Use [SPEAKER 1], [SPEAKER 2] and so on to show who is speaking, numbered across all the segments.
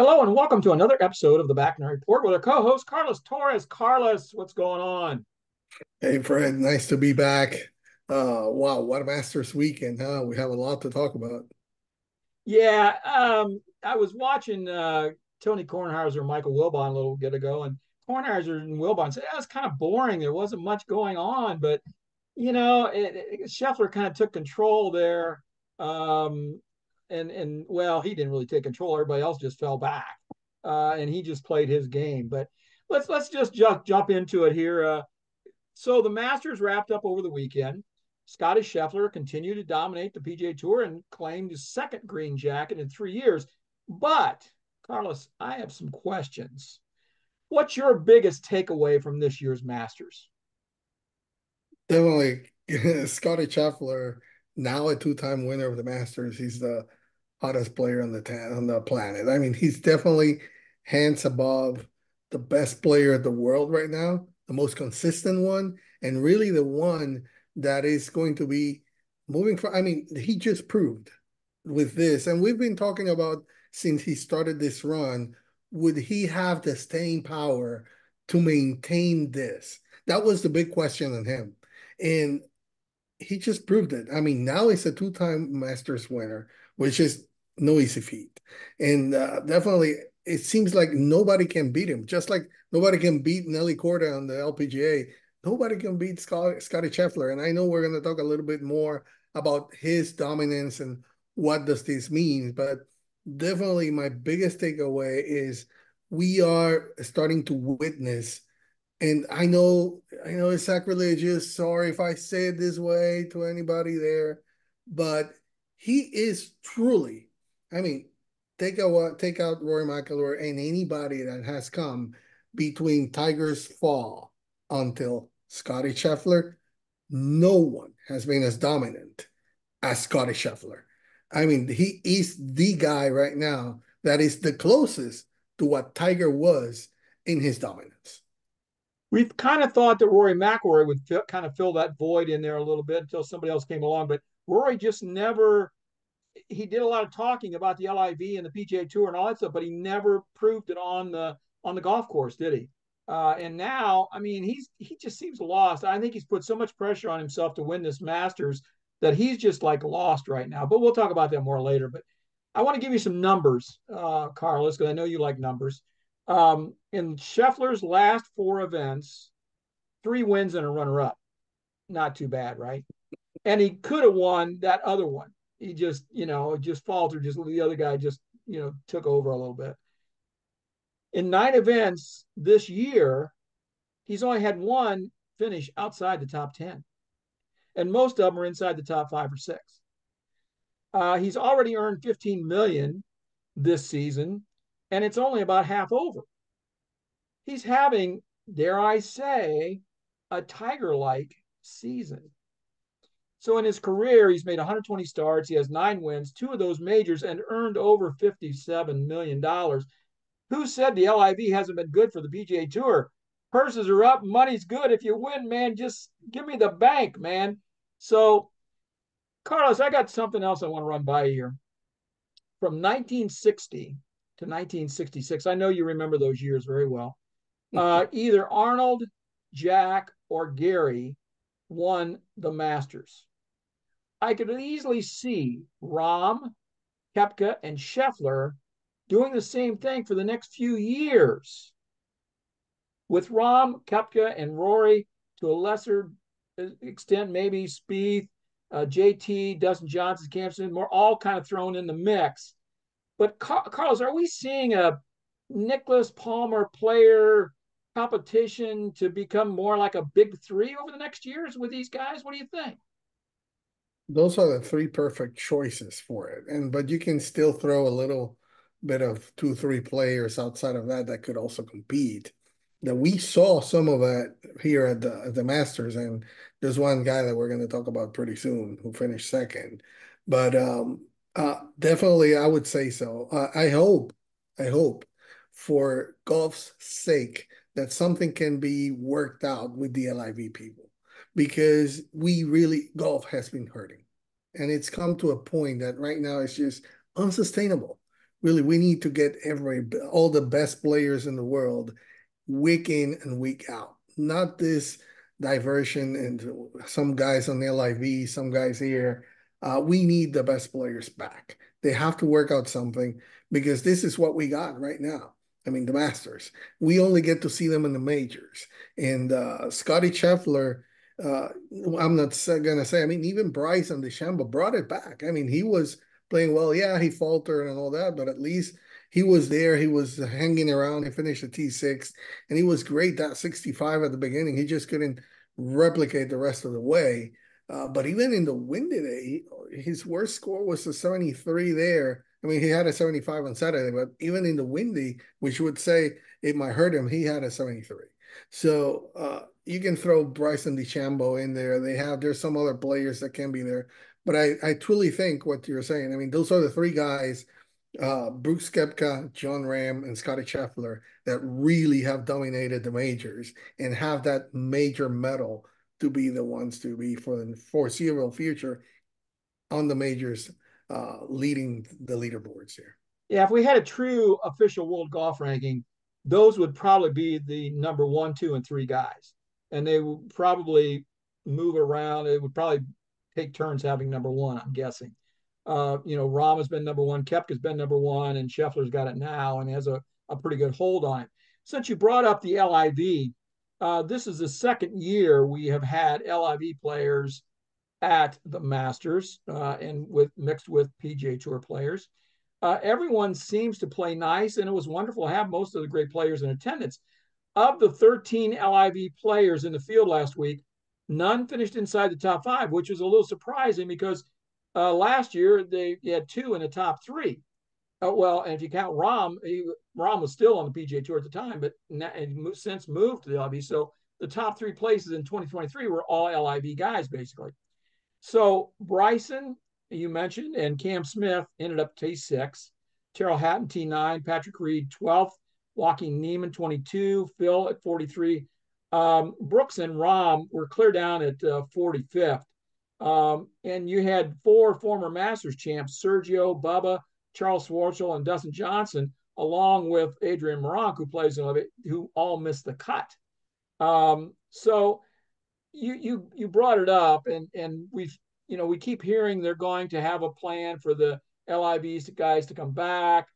[SPEAKER 1] Hello and welcome to another episode of the Back Nine Report with our co-host Carlos Torres. Carlos, what's going on?
[SPEAKER 2] Hey Fred, nice to be back. Wow, what a Masters weekend, huh? We have a lot to talk about.
[SPEAKER 1] Yeah, I was watching Tony Kornheiser and Michael Wilbon a little bit ago, and Kornheiser and Wilbon said that was kind of boring. There wasn't much going on, but Scheffler kind of took control there, and well, he didn't really take control. Everybody else just fell back, and he just played his game. But let's just jump into it here. So the Masters wrapped up over the weekend. Scottie Scheffler continued to dominate the PGA Tour and claimed his second green jacket in 3 years. But, Carlos, I have some questions. What's your biggest takeaway from this year's Masters?
[SPEAKER 2] Definitely, Scottie Scheffler, now a two-time winner of the Masters. He's the hottest player on the planet. I mean, he's definitely hands above the best player in the world right now, the most consistent one, and really the one that is going to be moving for. I mean, he just proved with this, and we've been talking about since he started this run, would he have the staying power to maintain this? That was the big question on him. And he just proved it. I mean, now he's a two-time Masters winner, which is no easy feat. And definitely, it seems like nobody can beat him. Just like nobody can beat Nelly Corda on the LPGA, nobody can beat Scottie Scheffler. And I know we're going to talk a little bit more about his dominance and what does this mean. But definitely, my biggest takeaway is we are starting to witness, and I know it's sacrilegious. Sorry if I say it this way to anybody there, but he is truly, I mean, take out Rory McIlroy and anybody that has come between Tiger's fall until Scottie Scheffler, no one has been as dominant as Scottie Scheffler. I mean, he is the guy right now that is the closest to what Tiger was in his dominance.
[SPEAKER 1] We've kind of thought that Rory McIlroy would kind of fill that void in there a little bit until somebody else came along, but Rory just never. He did a lot of talking about the LIV and the PGA Tour and all that stuff, but he never proved it on the golf course, did he? And now, I mean, he just seems lost. I think he's put so much pressure on himself to win this Masters that he's just like lost right now. But we'll talk about that more later. But I want to give you some numbers, Carlos, because I know you like numbers. In Scheffler's last four events, three wins and a runner-up. Not too bad, right? And he could have won that other one. He just, just faltered. Just the other guy just, took over a little bit. In nine events this year, he's only had one finish outside the top 10. And most of them are inside the top five or six. He's already earned 15 million this season, and it's only about half over. He's having, dare I say, a Tiger-like season. So in his career, he's made 120 starts. He has nine wins, two of those majors, and earned over $57 million. Who said the LIV hasn't been good for the PGA Tour? Purses are up, money's good. If you win, man, just give me the bank, man. So, Carlos, I got something else I want to run by you here. From 1960 to 1966, I know you remember those years very well. Either Arnold, Jack, or Gary won the Masters. I could easily see Rahm, Koepka, and Scheffler doing the same thing for the next few years. With Rahm, Koepka, and Rory, to a lesser extent, maybe Spieth, JT, Dustin Johnson, Cam more all kind of thrown in the mix. But Carlos, are we seeing a Nicholas Palmer player competition to become more like a big three over the next years with these guys? What do you think?
[SPEAKER 2] Those are the three perfect choices for it. And but you can still throw a little bit of two, three players outside of that that could also compete. That we saw some of that here at the Masters, and there's one guy that we're going to talk about pretty soon who finished second. But definitely, I would say so. I hope for golf's sake that something can be worked out with the LIV people because we really golf has been hurting, and it's come to a point that right now it's just unsustainable. really, we need to get all the best players in the world week in and week out. Not this diversion and some guys on the LIV, some guys here. We need the best players back. They have to work out something because this is what we got right now. I mean, the Masters. We only get to see them in the majors. And Scottie Scheffler, uh, I'm not going to say, I mean, even Bryson DeChambeau brought it back. I mean, he was playing well. Yeah, he faltered and all that, but at least he was there. He was hanging around. He finished the T6, and he was great that 65 at the beginning. He just couldn't replicate the rest of the way. But even in the windy day, his worst score was a 73 there. I mean, he had a 75 on Saturday, but even in the windy, which would say it might hurt him, he had a 73. So you can throw Bryson DeChambeau in there. There's some other players that can be there. But I truly think what you're saying. I mean, those are the three guys, Brooks Koepka, John Ram, and Scottie Scheffler, that really have dominated the majors and have that major medal to be the ones to be for the foreseeable future on the majors, leading the leaderboards here.
[SPEAKER 1] Yeah, if we had a true official world golf ranking, those would probably be the number one, two, and three guys, and they would probably move around. It would probably take turns having number one. I'm guessing. Rahm has been number one, Koepka's been number one, and Scheffler's got it now and has a pretty good hold on it. Since you brought up the LIV, this is the second year we have had LIV players at the Masters and mixed with PGA Tour players. Everyone seems to play nice, and it was wonderful to have most of the great players in attendance. Of the 13 LIV players in the field last week, none finished inside the top five, which was a little surprising because last year they had two in the top three. Well, and if you count Rahm, Rahm was still on the PGA Tour at the time, but since moved to the LIV. So the top three places in 2023 were all LIV guys, basically. So Bryson, you mentioned, and Cam Smith ended up T6. Terrell Hatton, T9. Patrick Reed, 12th. Joaquin Niemann, 22. Phil at 43. Brooks and Rahm were clear down at 45th. And you had four former Masters champs, Sergio, Bubba, Charles Schwartzel, and Dustin Johnson, along with Adrian Meronk, who plays in it, who all missed the cut. So you brought it up, and we keep hearing they're going to have a plan for the LIVs guys to come back,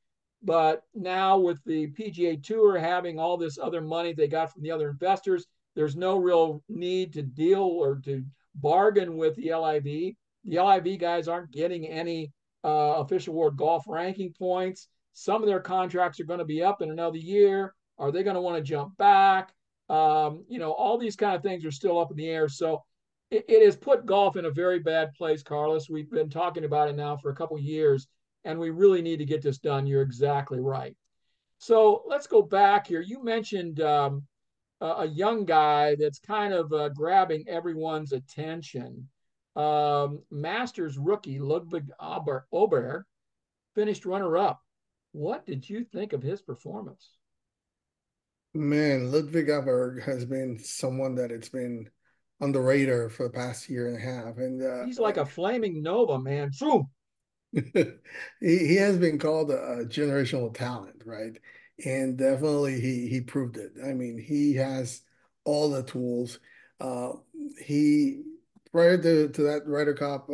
[SPEAKER 1] but now with the PGA Tour having all this other money they got from the other investors, there's no real need to deal or to bargain with the LIV. The LIV guys aren't getting any official world golf ranking points. Some of their contracts are going to be up in another year. Are they going to want to jump back? All these kind of things are still up in the air. So it has put golf in a very bad place, Carlos. We've been talking about it now for a couple of years, and we really need to get this done. You're exactly right. So let's go back here. You mentioned a young guy that's kind of grabbing everyone's attention. Masters rookie Ludvig Aberg finished runner-up. What did you think of his performance?
[SPEAKER 2] Man, Ludvig Aberg has been someone that it's been on the radar for the past year and a half, and
[SPEAKER 1] He's like a flaming nova, man. Boom.
[SPEAKER 2] he has been called a generational talent, right? And definitely he proved it. I mean, he has all the tools. Uh, he prior to that Ryder Cup,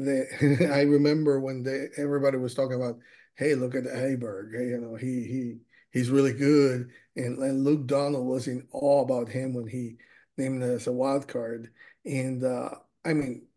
[SPEAKER 2] I remember when everybody was talking about, hey, look at Aberg. Hey, he's really good. And Luke Donald was in awe about him when he named him as a wild card. And I mean,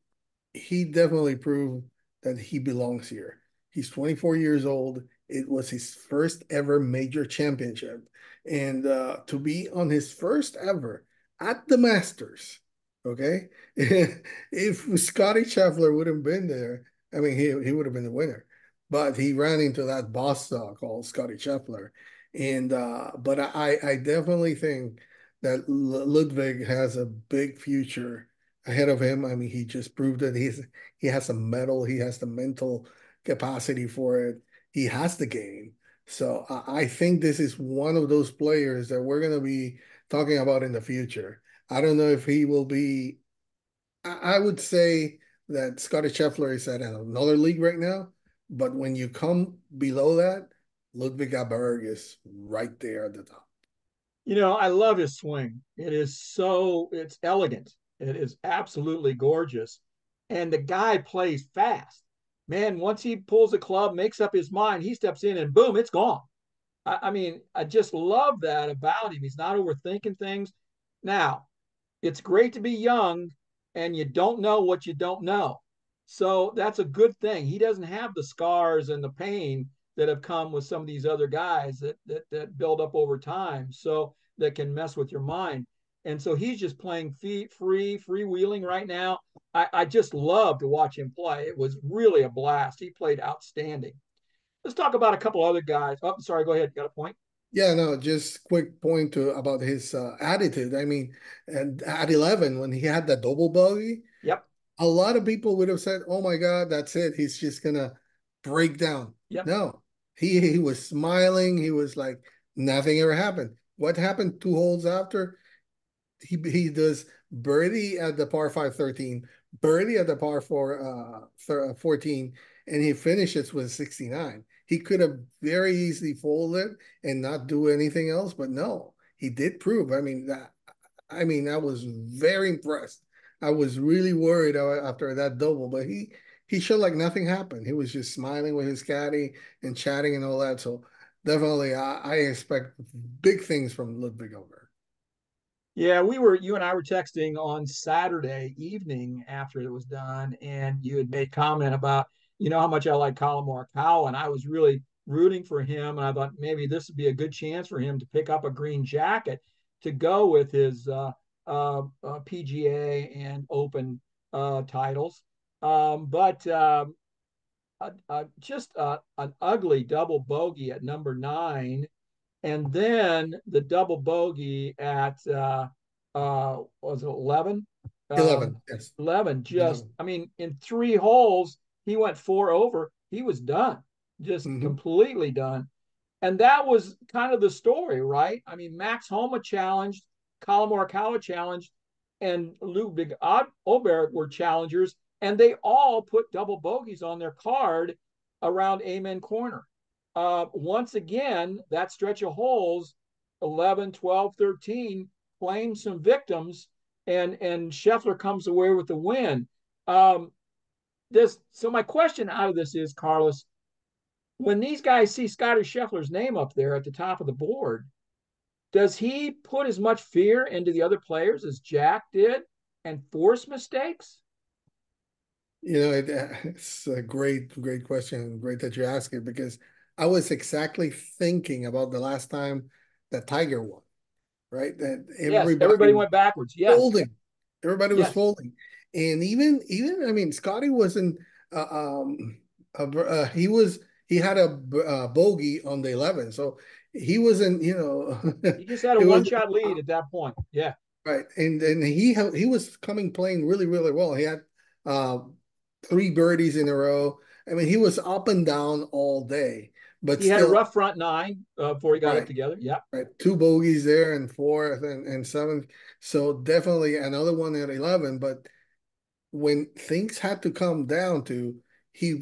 [SPEAKER 2] he definitely proved that he belongs here. He's 24 years old. It was his first ever major championship. And to be on his first ever at the Masters, okay? If Scottie Scheffler would have been there, I mean, he would have been the winner. But he ran into that boss called Scottie Scheffler. And but I definitely think that Ludwig has a big future ahead of him. I mean, he just proved that he has a medal, he has the mental capacity for it, he has the game. So I think this is one of those players that we're going to be talking about in the future. I don't know if he will be. I would say that Scottie Scheffler is at another league right now, But when you come below that, Ludvig Aberg is right there at the top.
[SPEAKER 1] I love his swing. It's elegant. It is absolutely gorgeous. And the guy plays fast. Man, once he pulls a club, makes up his mind, he steps in and boom, it's gone. I mean, I just love that about him. He's not overthinking things. Now, it's great to be young and you don't know what you don't know. So that's a good thing. He doesn't have the scars and the pain that have come with some of these other guys that build up over time. So that can mess with your mind. And so he's just playing freewheeling right now. I just love to watch him play. It was really a blast. He played outstanding. Let's talk about a couple other guys. Oh, sorry, go ahead. You got a point?
[SPEAKER 2] Yeah, no, just quick point to about his attitude. I mean, and at 11, when he had that double bogey,
[SPEAKER 1] Yep.
[SPEAKER 2] a lot of people would have said, "Oh my God, that's it. He's just gonna break down."
[SPEAKER 1] Yep.
[SPEAKER 2] No, he was smiling. He was like nothing ever happened. What happened 2 holes after? He does birdie at the par 5 13, birdie at the par 4 14, and he finishes with 69. He could have very easily folded and not do anything else, but no, he did prove. I was very impressed. I was really worried after that double, but he showed like nothing happened. He was just smiling with his caddy and chatting and all that. So definitely, I expect big things from Ludwig over.
[SPEAKER 1] Yeah, you and I were texting on Saturday evening after it was done, and you had made comment about, how much I like Collin Morikawa, and I was really rooting for him, and I thought maybe this would be a good chance for him to pick up a green jacket to go with his PGA and Open titles. But just an ugly double bogey at number 9, and then the double bogey at was it 11?
[SPEAKER 2] 11, yes.
[SPEAKER 1] 11. Just,
[SPEAKER 2] 11.
[SPEAKER 1] I mean, in 3 holes, he went 4 over. He was done, just
[SPEAKER 2] Hmm.
[SPEAKER 1] completely done. And that was kind of the story, right? I mean, Max Homa challenged, Collin Morikawa challenged, and Ludvig Aberg were challengers, and they all put double bogeys on their card around Amen Corner. Once again, that stretch of holes, 11, 12, 13, claimed some victims, and Scheffler comes away with the win. Um, so my question out of this is, Carlos, when these guys see Scottie Scheffler's name up there at the top of the board, does he put as much fear into the other players as Jack did and force mistakes?
[SPEAKER 2] It's a great question. Great that you ask it because I was exactly thinking about the last time that Tiger won, right? That
[SPEAKER 1] Yes,
[SPEAKER 2] everybody
[SPEAKER 1] everybody
[SPEAKER 2] was
[SPEAKER 1] went backwards. Yes,
[SPEAKER 2] folding. Everybody was
[SPEAKER 1] yes.
[SPEAKER 2] folding. And even, I mean, Scotty wasn't, uh, um, he had a bogey on the 11. So he wasn't,
[SPEAKER 1] He just had a
[SPEAKER 2] it was,
[SPEAKER 1] one-shot lead at that point. Yeah.
[SPEAKER 2] right, and he was coming playing really well. He had uh, 3 birdies in a row. I mean, he was up and down all day, but
[SPEAKER 1] He had a
[SPEAKER 2] still,
[SPEAKER 1] rough front 9 before he got it
[SPEAKER 2] right,
[SPEAKER 1] together. Yeah.
[SPEAKER 2] right. 2 bogeys there and fourth and seventh. So definitely another one at 11. But when things had to come down to, he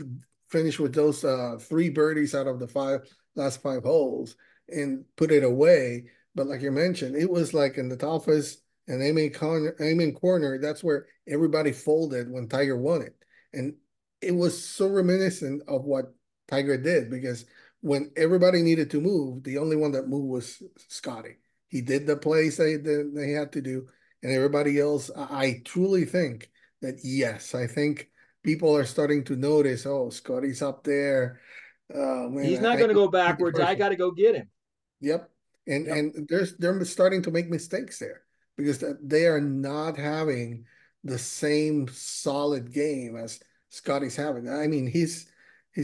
[SPEAKER 2] finished with those 3 birdies out of the last 5 holes and put it away. But like you mentioned, it was like in the toughest and Amen corner. That's where everybody folded when Tiger won it, and it was so reminiscent of what Tiger did because when everybody needed to move, the only one that moved was Scottie. He did the plays they had to do, and everybody else. I truly think that yes, I think people are starting to notice. Oh, Scottie's up there. Oh man,
[SPEAKER 1] He's not
[SPEAKER 2] I
[SPEAKER 1] going to
[SPEAKER 2] need
[SPEAKER 1] go
[SPEAKER 2] to take it
[SPEAKER 1] backwards. I got
[SPEAKER 2] personal.
[SPEAKER 1] to go get him.
[SPEAKER 2] Yep, and
[SPEAKER 1] Yep.
[SPEAKER 2] they're starting to make mistakes there because they are not having the same solid game as Scottie's having. I mean, his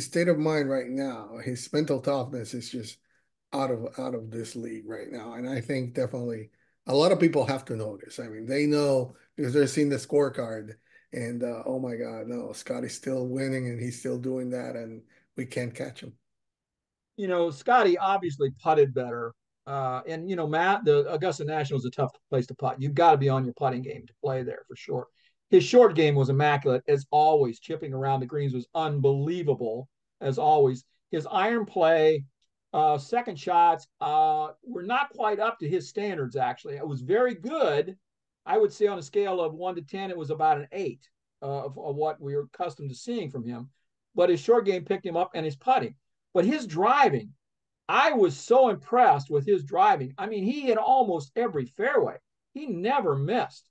[SPEAKER 2] state of mind right now, his mental toughness is just out of this league right now. And I think definitely a lot of people have to notice. I mean, they know because they're seeing the scorecard and oh my God, no, Scottie's still winning and he's still doing that and we can't catch him.
[SPEAKER 1] Scottie obviously putted better. And Matt, the Augusta National is a tough place to putt. You've got to be on your putting game to play there for sure. His short game was immaculate as always. Chipping around the greens was unbelievable. as always. His iron play, second shots were not quite up to his standards, actually. It was very good. I would say on a scale of 1 to 10, it was about an 8 of what we were accustomed to seeing from him. But his short game picked him up and his putting. But his driving, I was so impressed with his driving. I mean, he hit almost every fairway. He never missed.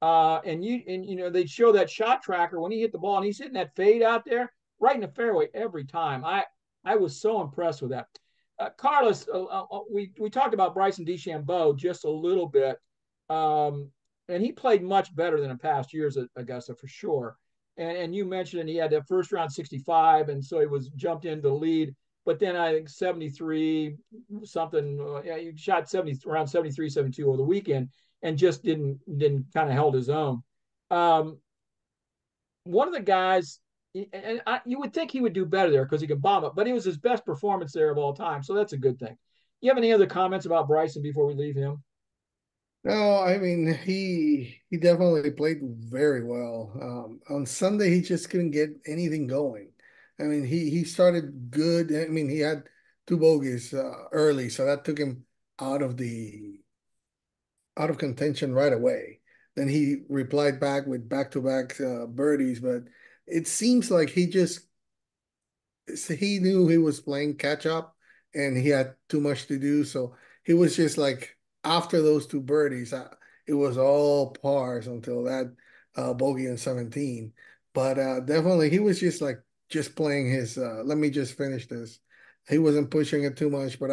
[SPEAKER 1] And they'd show that shot tracker when he hit the ball and he's hitting that fade out there right in the fairway every time. I was so impressed with that. Carlos, we talked about Bryson DeChambeau just a little bit, and he played much better than in past years at Augusta for sure. And you mentioned he had that first round 65, and so he was jumped into the lead. But then I think 73 something, yeah, he shot 70 around 73, 72 over the weekend, and just didn't kind of held his own. Um, One of the guys, and you would think he would do better there because he can bomb it, but it was his best performance there of all time, so that's a good thing. You have any other comments about Bryson before we leave him?
[SPEAKER 2] No, I mean he definitely played very well. On Sunday, he just couldn't get anything going. I mean, he started good. I mean, he had two bogeys early, so that took him out of the out of contention right away. Then he replied back with back-to-back birdies, but it seems like he knew he was playing catch up and he had too much to do. So he was just like after those two birdies, it was all pars until that bogey in 17. But definitely he was just playing his let me just finish this. He wasn't pushing it too much, but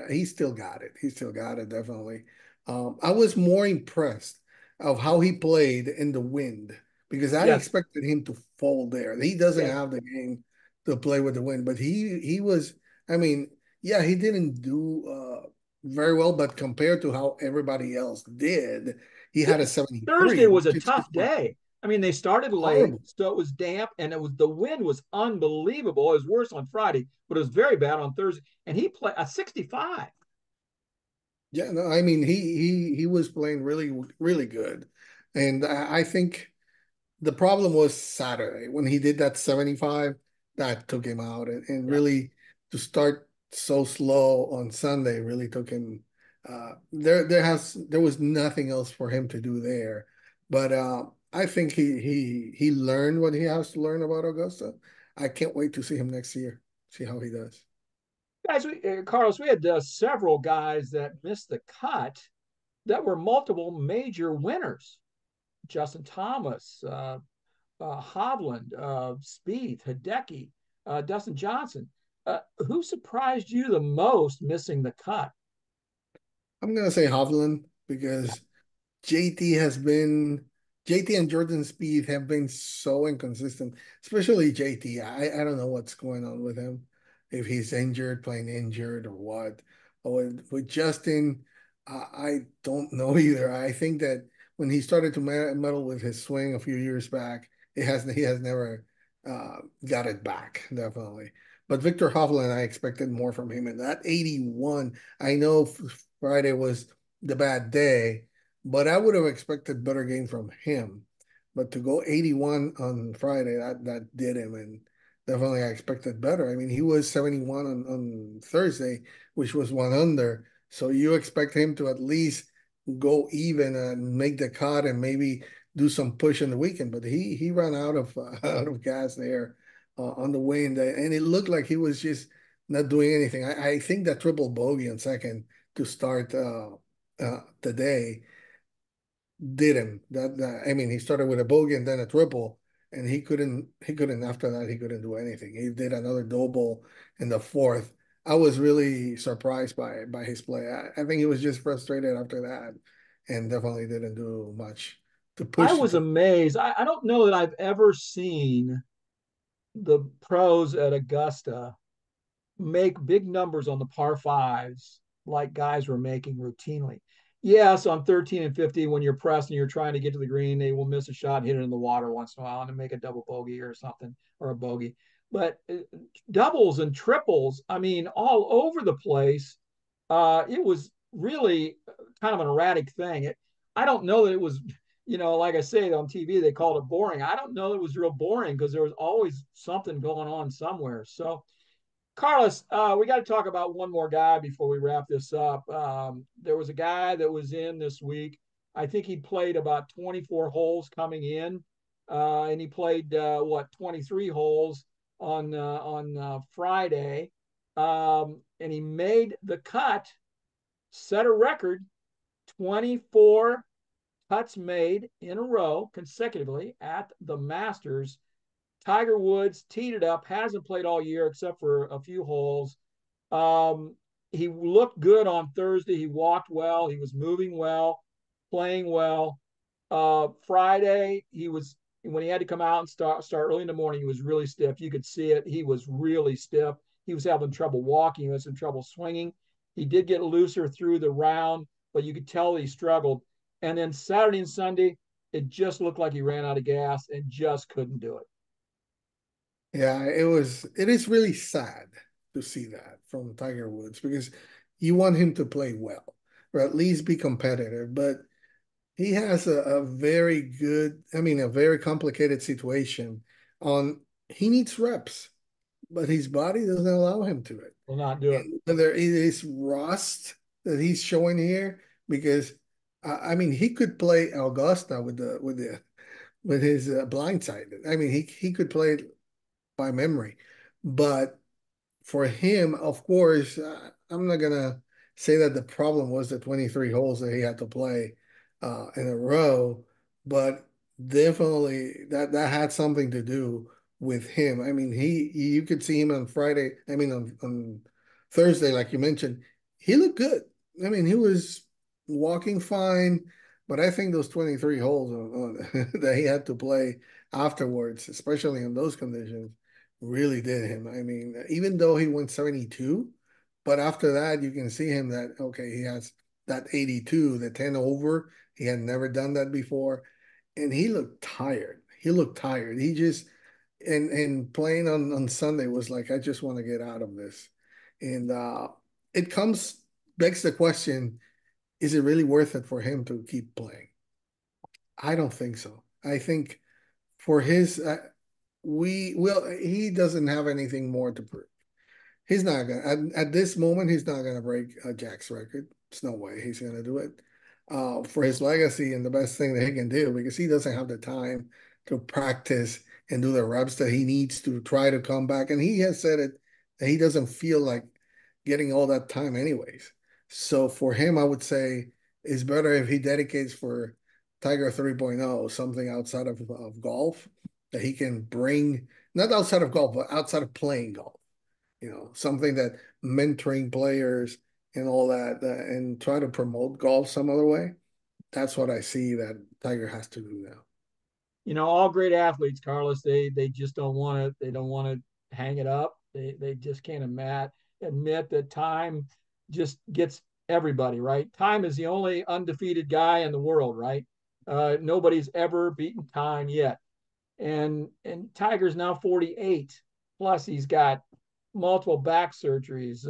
[SPEAKER 2] he still got it. He still got it, definitely. I was more impressed of how he played in the wind because I
[SPEAKER 1] Yes,
[SPEAKER 2] expected him to fall there. He doesn't
[SPEAKER 1] yes.
[SPEAKER 2] have the game to play with the wind. But he was, I mean, yeah, he didn't do very well, but compared to how everybody else did, he had a
[SPEAKER 1] Thursday
[SPEAKER 2] 73,
[SPEAKER 1] was a
[SPEAKER 2] which is
[SPEAKER 1] tough day. I mean, they started late,
[SPEAKER 2] horrible.
[SPEAKER 1] so it was damp, and it was the wind was unbelievable. It was worse on Friday, but it was very bad on Thursday. And he played a 65.
[SPEAKER 2] Yeah, no, I mean he was playing really really good, and I think the problem was Saturday when he did that 75, that took him out. And
[SPEAKER 1] Yeah.
[SPEAKER 2] really to start so slow on Sunday really took him there was nothing else for him to do there. But I think he learned what he has to learn about Augusta. I can't wait to see him next year, see how he does.
[SPEAKER 1] Guys, Carlos, we had several guys that missed the cut that were multiple major winners. Justin Thomas, Hovland, Spieth, Hideki, Dustin Johnson. Who surprised you the most missing the cut?
[SPEAKER 2] I'm gonna say Hovland because JT has been JT and Jordan Spieth have been so inconsistent, especially JT. I don't know what's going on with him, if he's injured, playing injured or what. Or with Justin, I don't know either. I think that when he started to meddle with his swing a few years back, he has never got it back, definitely. But Victor Hovland, I expected more from him. And that 81, I know Friday was the bad day, but I would have expected better game from him. But to go 81 on Friday, that did him, and definitely I expected better. I mean, he was 71 on Thursday, which was one under. So you expect him to at least go even and make the cut and maybe do some push in the weekend. But he ran out of out of gas there on the wind, and it looked like he was just not doing anything. I think that triple bogey on second to start the day did him. I mean, he started with a bogey and then a triple, and he couldn't after that he couldn't do anything. He did another double in the fourth. I was really surprised by his play. I think he was just frustrated after that, and definitely didn't do much to
[SPEAKER 1] I
[SPEAKER 2] push
[SPEAKER 1] was
[SPEAKER 2] it.
[SPEAKER 1] amazed. I don't know that I've ever seen the pros at Augusta make big numbers on the par fives like guys were making routinely. Yes, on 13 and 50, when you're pressed and you're trying to get to the green, they will miss a shot, hit it in the water once in a while, and make a double bogey or something or a bogey. But doubles and triples, I mean, all over the place. It was really kind of an erratic thing. I don't know that it was, like I say on TV, they called it boring. I don't know that it was real boring because there was always something going on somewhere. So Carlos, we got to talk about one more guy before we wrap this up. There was a guy that was in this week. I think he played about 24 holes coming in, and he played what 23 holes on Friday, and he made the cut, set a record, 24 putts made in a row consecutively at the Masters. Tiger Woods teed it up, hasn't played all year except for a few holes. Um, he looked good on Thursday. He walked well. He was moving well, playing well. Friday, he was when he had to come out and start early in the morning. He was really stiff. You could see it. He was really stiff. He was having trouble walking. He was in trouble swinging. He did get looser through the round, but you could tell he struggled. And then Saturday and Sunday, it just looked like he ran out of gas and just couldn't do it.
[SPEAKER 2] Yeah, it is really sad to see that from Tiger Woods because you want him to play well or at least be competitive, but he has a very good, I mean, a very complicated situation on he needs reps, but his body doesn't allow him to it.
[SPEAKER 1] Will not do it.
[SPEAKER 2] And whether it is rust that he's showing here, because I mean, he could play Augusta with his blindsided. I mean, he could play by memory. But for him, of course, I'm not gonna say that the problem was the 23 holes that he had to play in a row, but definitely that had something to do with him. I mean, you could see him on Friday. I mean, on Thursday, like you mentioned, he looked good. I mean, he was walking fine, but I think those 23 holes that he had to play afterwards, especially in those conditions really did him. I mean, even though he went 72, but after that, you can see him that, okay, he has that 82, the 10 over. He had never done that before. And he looked tired. He looked tired. He just, and playing on Sunday was like, I just want to get out of this. And it begs the question, is it really worth it for him to keep playing? I don't think so. I think for his, he doesn't have anything more to prove. He's not gonna at this moment. He's not gonna break Jack's record. There's no way he's gonna do it. For his legacy and the best thing that he can do because he doesn't have the time to practice and do the reps that he needs to try to come back. And he has said it that he doesn't feel like getting all that time anyways. So for him, I would say it's better if he dedicates for Tiger 3.0, something outside of golf that he can bring, not outside of golf, but outside of playing golf. Something that mentoring players and all that, and try to promote golf some other way. That's what I see that Tiger has to do now.
[SPEAKER 1] All great athletes, Carlos, they just don't want to. They don't want to hang it up. They just can't admit that time just gets everybody right. Time is the only undefeated guy in the world, right? Nobody's ever beaten time yet, and Tiger's now 48. Plus, he's got multiple back surgeries.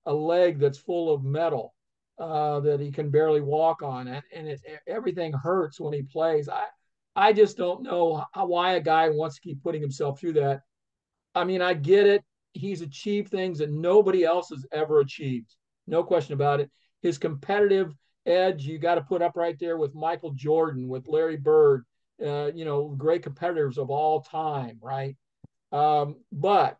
[SPEAKER 1] A leg that's full of metal that he can barely walk on, and everything hurts when he plays. I just don't know why a guy wants to keep putting himself through that. I mean, I get it. He's achieved things that nobody else has ever achieved. No question about it. His competitive edge, you got to put up right there with Michael Jordan, with Larry Bird, great competitors of all time, right? But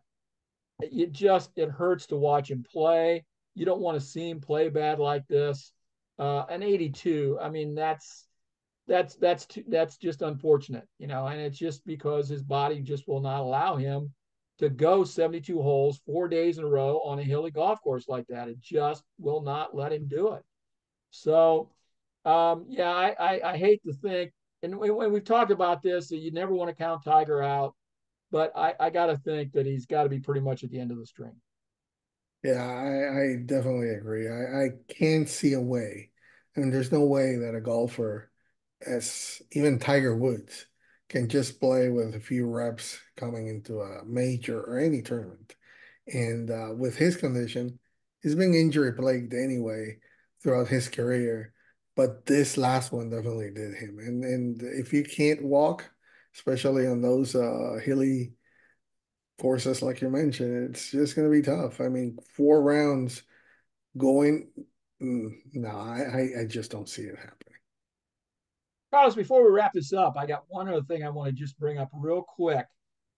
[SPEAKER 1] it hurts to watch him play. You don't want to see him play bad like this. An 82, I mean, that's just unfortunate, and it's just because his body just will not allow him to go 72 holes 4 days in a row on a hilly golf course like that. It just will not let him do it. So, yeah, I hate to think, and when we've talked about this, that you never want to count Tiger out, but I got to think that he's got to be pretty much at the end of the string.
[SPEAKER 2] Yeah, I definitely agree. I can't see a way. I mean, there's no way that a golfer, as even Tiger Woods, can just play with a few reps coming into a major or any tournament. And with his condition, he's been injury plagued anyway throughout his career. But this last one definitely did him. And if you can't walk, especially on those hilly courses like you mentioned, it's just going to be tough. I mean, 4 rounds going, no, I just don't see it happening.
[SPEAKER 1] Carlos, before we wrap this up, I got one other thing I want to just bring up real quick.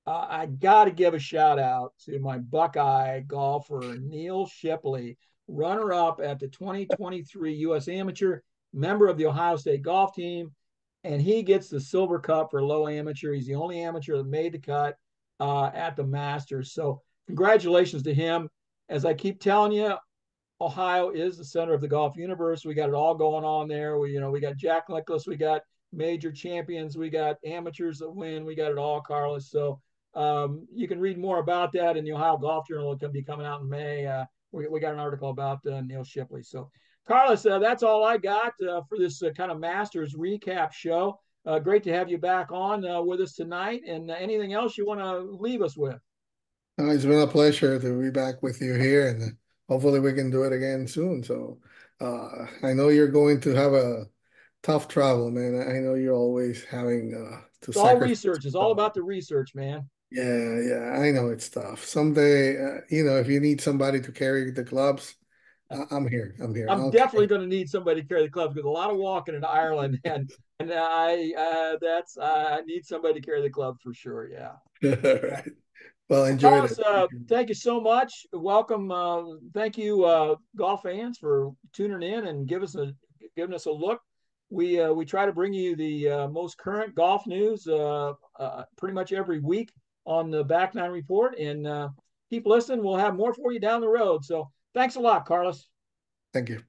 [SPEAKER 1] I got to give a shout out to my Buckeye golfer, Neil Shipley, runner up at the 2023 U.S. Amateur, member of the Ohio State golf team. And he gets the silver cup for low amateur. He's the only amateur that made the cut at the Masters. So, congratulations to him. As I keep telling you, Ohio is the center of the golf universe. We got it all going on there. We got Jack Nicklaus, we got major champions, we got amateurs that win, we got it all, Carlos. So you can read more about that in the Ohio Golf Journal. It's going to be coming out in May. We got an article about Neil Shipley. So, Carlos, that's all I got for this kind of Masters recap show. Great to have you back on with us tonight. And anything else you want to leave us with?
[SPEAKER 2] It's been a pleasure to be back with you here, and hopefully we can do it again soon. So I know you're going to have a tough travel, man. I know you're always having to
[SPEAKER 1] It's all
[SPEAKER 2] sacrifice.
[SPEAKER 1] research. It's all about the research, man.
[SPEAKER 2] Yeah, yeah, I know it's tough. Someday, if you need somebody to carry the clubs, I'm here. I'm here.
[SPEAKER 1] I'm
[SPEAKER 2] I'll
[SPEAKER 1] definitely
[SPEAKER 2] carry.
[SPEAKER 1] going to need somebody to carry the clubs because a lot of walking in Ireland, and I need somebody to carry the club for sure. Yeah.
[SPEAKER 2] All
[SPEAKER 1] Yeah.
[SPEAKER 2] right. Well,
[SPEAKER 1] Well,
[SPEAKER 2] enjoy
[SPEAKER 1] Carlos,
[SPEAKER 2] it.
[SPEAKER 1] thank you so much. Welcome. Thank you, golf fans, for tuning in and giving us a look. We try to bring you the most current golf news pretty much every week on the Back Nine Report, and keep listening. We'll have more for you down the road. So thanks a lot, Carlos.
[SPEAKER 2] Thank you.